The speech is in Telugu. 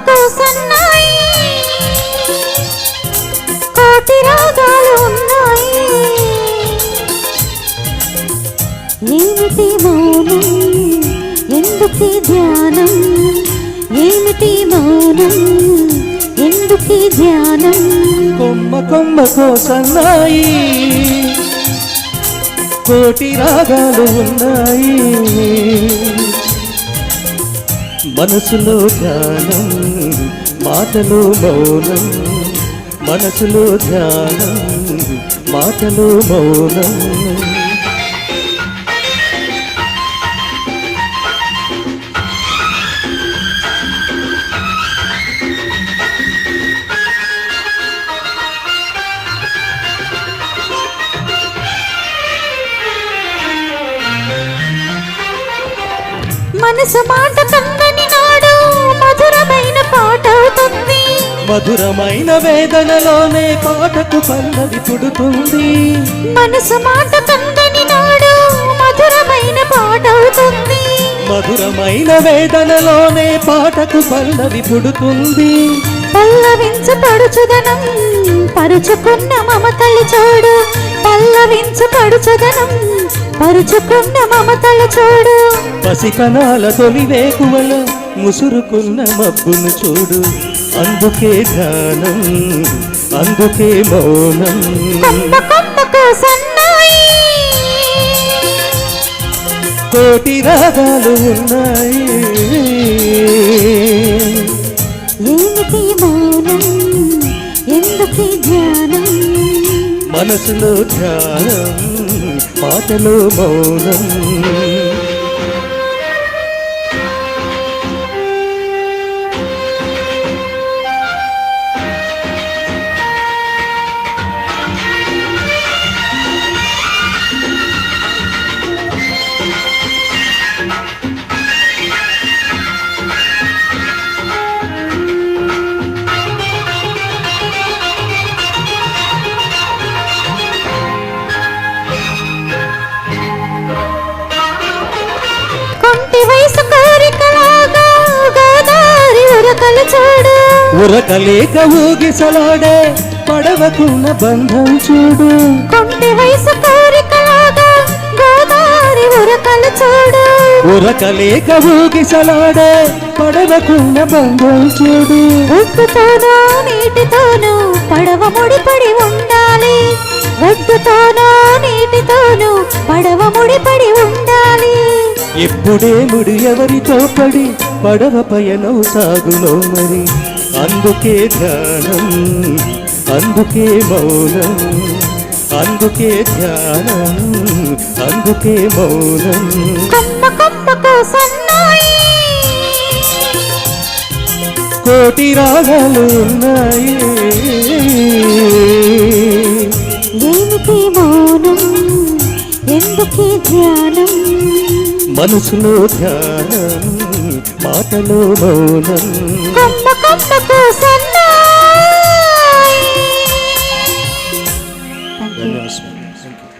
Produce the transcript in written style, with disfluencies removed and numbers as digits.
కొమ్మకు సన్నాయి కోటి రాగాలు ఉన్నాయి. ఏమిటి మౌనం ఎందుకీ ధ్యానం, ఏమిటి మౌనం ఎందుకీ ధ్యానం. కొమ్మ కొమ్మకు సన్నాయి కోటి రాగాలు ఉన్నాయి. మనసులో ధ్యానం మాటలో మౌనం, మనసులో ధ్యానం మాటలో మౌనం. మనసు మాట కందని నాడు మధురమైన పాట అవుతుంది. మధురమైన వేదనలోనే పాటకు పల్లవి పుడుతుంది. మనసు మాట కందని నాడు మధురమైన పాట అవుతుంది. మధురమైన వేదనలోనే పాటకు పల్లవి పుడుతుంది. పల్లవించు పడుచుదనం పరుచుకున్న మమతలు చూడు, పల్లవించు పడుచుదనం పరుచుకున్న మమతలు చూడు. పసికణాల తొలి వేకువల ముసురుకున్న మబ్బును చూడు. అందుకే ధ్యానం అందుకే మౌనం. కొమ్మ కొమ్మకు సన్నాయి కోటి రాగాలు ఉన్నాయి. ఏమిటి మౌనం ఎందుకీ ధ్యానం. మనసులో ధ్యానం మాటలో మౌనం. ఉరకలేక ఊగిసలాడే పడవకున్న బంధం చూడు. కొంటి వయసు కోరికలాగా గోదావరి ఉరకలు చూడు. ఉరకలేక ఊగిసలాడే పడవకున్న బంధం చూడు. ఒడ్డుతోనూ నీటితోనూ పడవ ముడిపడి ఉండాలి. ఒడ్డుతోనూ నీటితోనూ పడవ ముడిపడి ఉండాలి. ఎప్పుడే ముడి ఎవరితో పడి పడవ పయనం సాగులో మరి. అందుకే ధ్యానం అందుకే మౌనం, అందుకే ధ్యానం అందుకే మౌనం. కొమ్మ కొమ్మకు సన్నాయి కోటి రాగాలు ఉన్నాయి. ఏమిటి మౌనం ఎందుకీ ధ్యానం. మనసులో ధ్యానం మాటలో మౌనం. కొమ్మ కొమ్మకు సన్నాయి. ధన్యవాదాలు.